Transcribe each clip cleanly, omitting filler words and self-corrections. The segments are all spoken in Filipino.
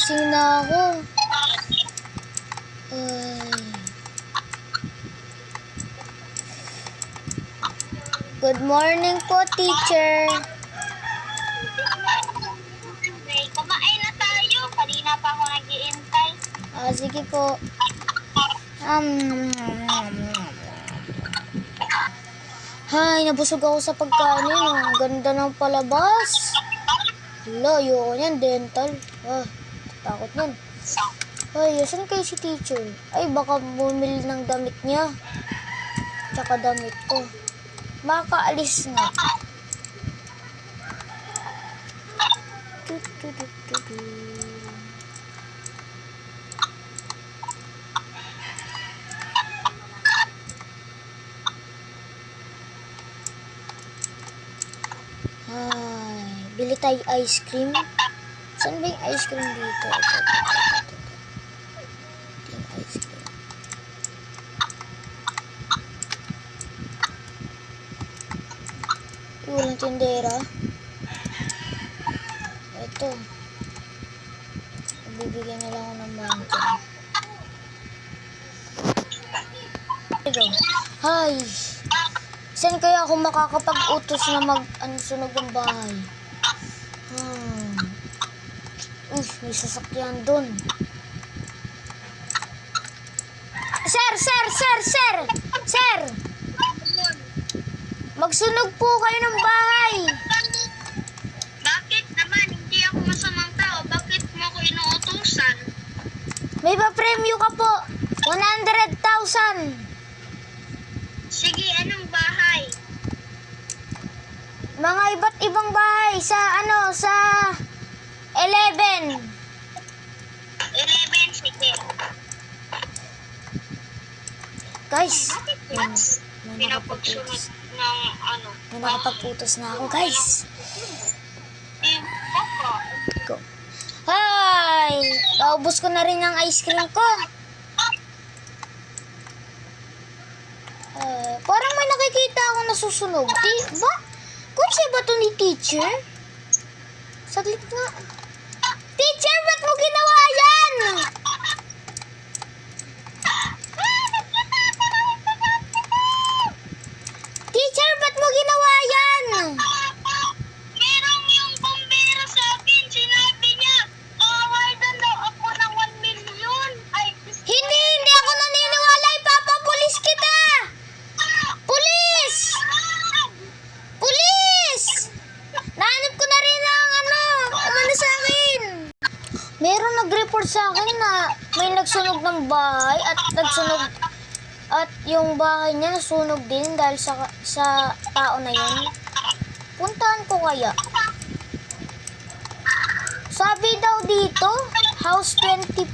Gising na ako. Ay. Good morning po, teacher. Kumain na tayo. Kanina pa ako nag-iintay. Sige po. Hay, nabusog ako sa pagkain. Ang ganda ng palabas. Hala, ayoko niyan, dental. Takot niyan. Ay, asan kayo si teacher? Ay, baka bumili ng damit niya. Tsaka damit ko. Makaalis nga. Ay, bili tayo ice cream. Saan ba yung ice cream dito? Ito yung ice cream. Walang tindera. Ito. Bibigyan na lang ako ng mountain. Ito. Hi! Saan kaya ako makakapag-utos na sunog ng bahay? May sasakyan dun. Sir! Magsunog po kayo ng bahay. Bakit naman? Hindi ako masamang tao. Bakit mo ako inuutusan? May pa-premyo ka po. 100,000. Sige, anong bahay? Mga iba't ibang bahay sa 11. 11, sige. Guys, Bakit may pinapagsunod nakapagputos. ng May nakapagputos na ako, guys. Baka. Go. Hi! Naubos ko na rin ang ice cream ko. Parang may nakikita ako nasusunog. Diba? Kung siya ba ito ni teacher? Saglit nga. Teacher, ba't mo ginawa yan? Teacher, ba't mo ginawa yan? Merong yung bombero sa akin. Sinabi niya, awardan daw ako ng 1 million. Ay, Hindi ako naniniwala. Ipapapulis kita. Pulis! Pulis! Nahanap ko na rin ang umano sa akin. Meron nag-report sa akin na may nagsunog ng bahay at yung bahay niya nasunog din dahil sa tao na yun. Puntahan ko kaya. Sabi daw dito, House 24.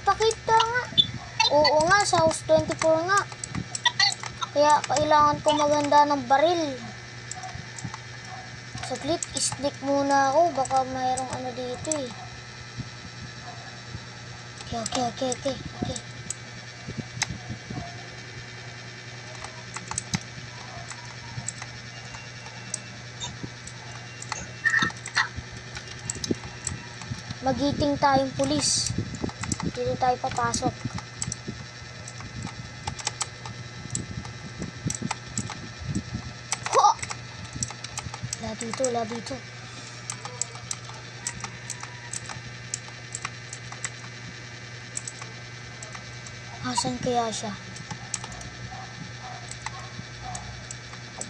Pakita nga. Oo nga, sa House 24 nga. Kaya kailangan ko maganda ng baril. Saglit, isnik muna ako. Baka mayroong dito eh. Okay. Magiting tayong pulis. Dito tayo papasok. Ho! Wala dito. Asan kaya siya?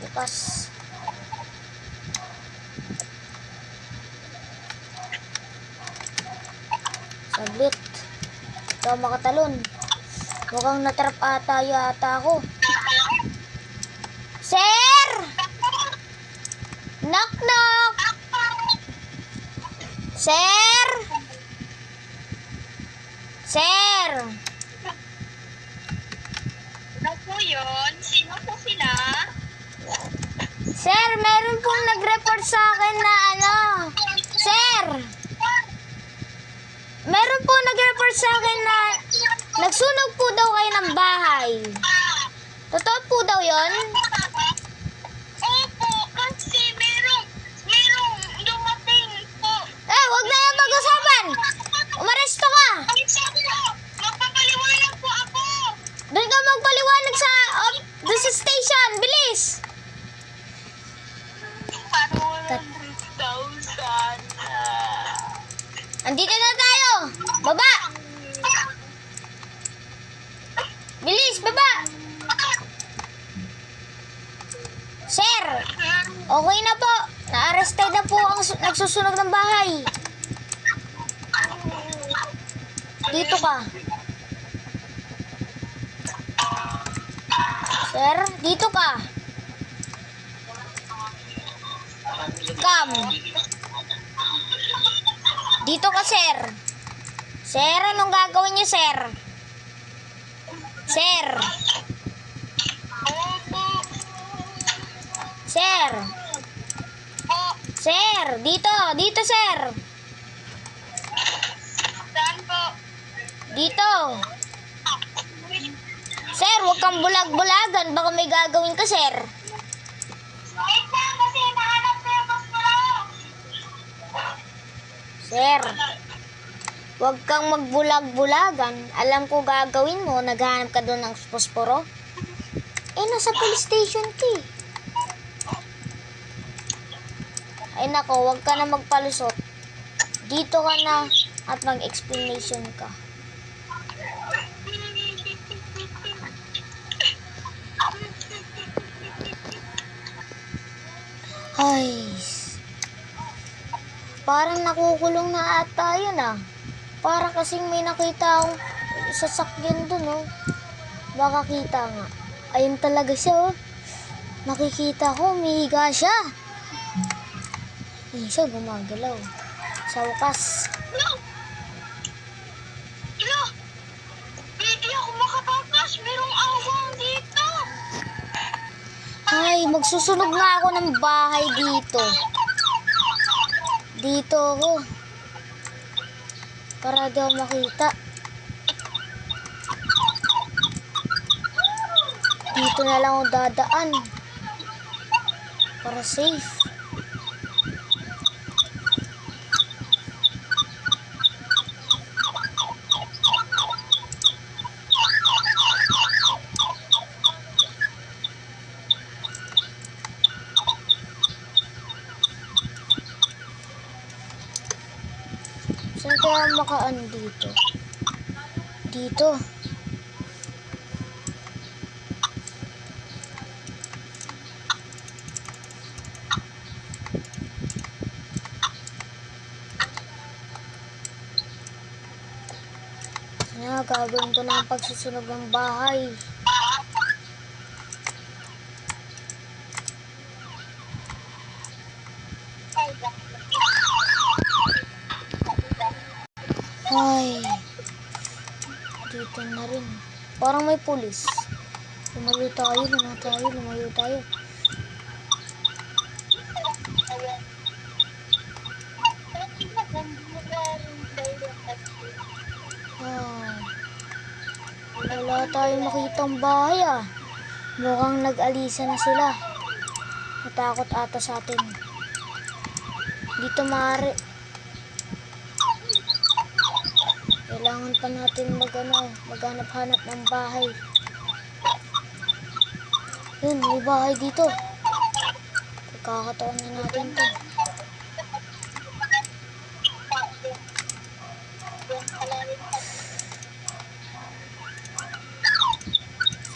Bukas. Saglit. Ikaw makatalon. Mukhang natrap yata ako. Sir! Knock! Sir! ano po yun? Sino po sila? Sir, meron pong nag-report sa akin na Sir! Meron po nag-report sa akin na nagsunog po daw kayo ng bahay. Totoo po daw yon? Opo, kasi merong dumating po. Wag na yan pag-usapan! Andito na tayo! Baba! Bilis, baba! Sir! Okay na po. Na-arrested na po ang nagsusunog ng bahay. Dito ka. Sir, dito ka. Come. Dito ka, sir. Sir, anong gagawin niyo, sir? Sir. Sir. Sir, dito. Dito, sir. Saan po? Dito. Sir, huwag kang bulag-bulagan. Baka may gagawin ka, sir. Wait lang kasi nahanap ko yung posporo. Sir, huwag kang magbulag-bulagan. Alam ko gagawin mo. Naghahanap ka doon ng posporo. Eh, nasa police station ka eh. Ay nako, huwag ka na magpalusot. Dito ka na at mag-explanation ka. Ay, parang nakukulong na ata yun ah. Para kasing may nakita akong sasakyan dun oh. Baka kita nga. Ayun talaga siya oh. Nakikita ko, umihiga siya. Ayun siya, gumagalaw. Sa wakas. Hello? Hello? Hindi ako makatakas. Merong awang dito. Ay, magsusunog na ako ng bahay dito. Dito ako. Para di ako makita. Dito na lang ako dadaan. Para safe. Saan kaya makaan dito? Dito. Gagawin ko na ang pagsusunog ng bahay. Ay, dito na rin. Parang may pulis. Lumayo tayo, lumayo tayo. Wala tayong makitang bahay ah. Mukhang nag-alisa na sila. Natakot ata sa atin. Dito maaari. Kailangan pa natin maghanap-hanap ng bahay. Yun, may bahay dito. Pagkakataon na natin to.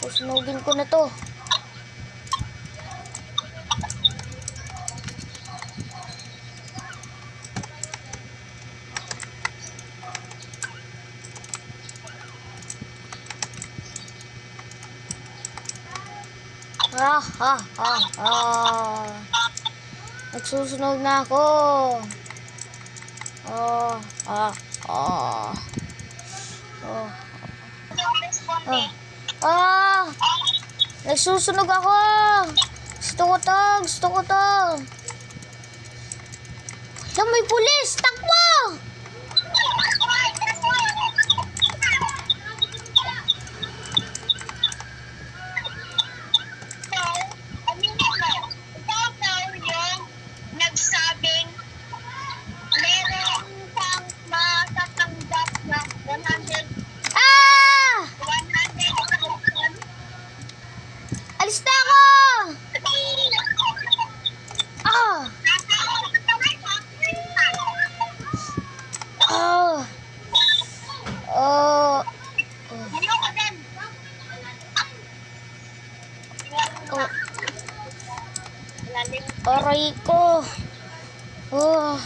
Susunugin ko na to. Nagsusunog na ako. Nagsusunog ako. Gusto ko to. Lang, may pulis. Takbo! Nagsabing meron pang matatanggap na 100 Alis na ako! aray ko. Oh.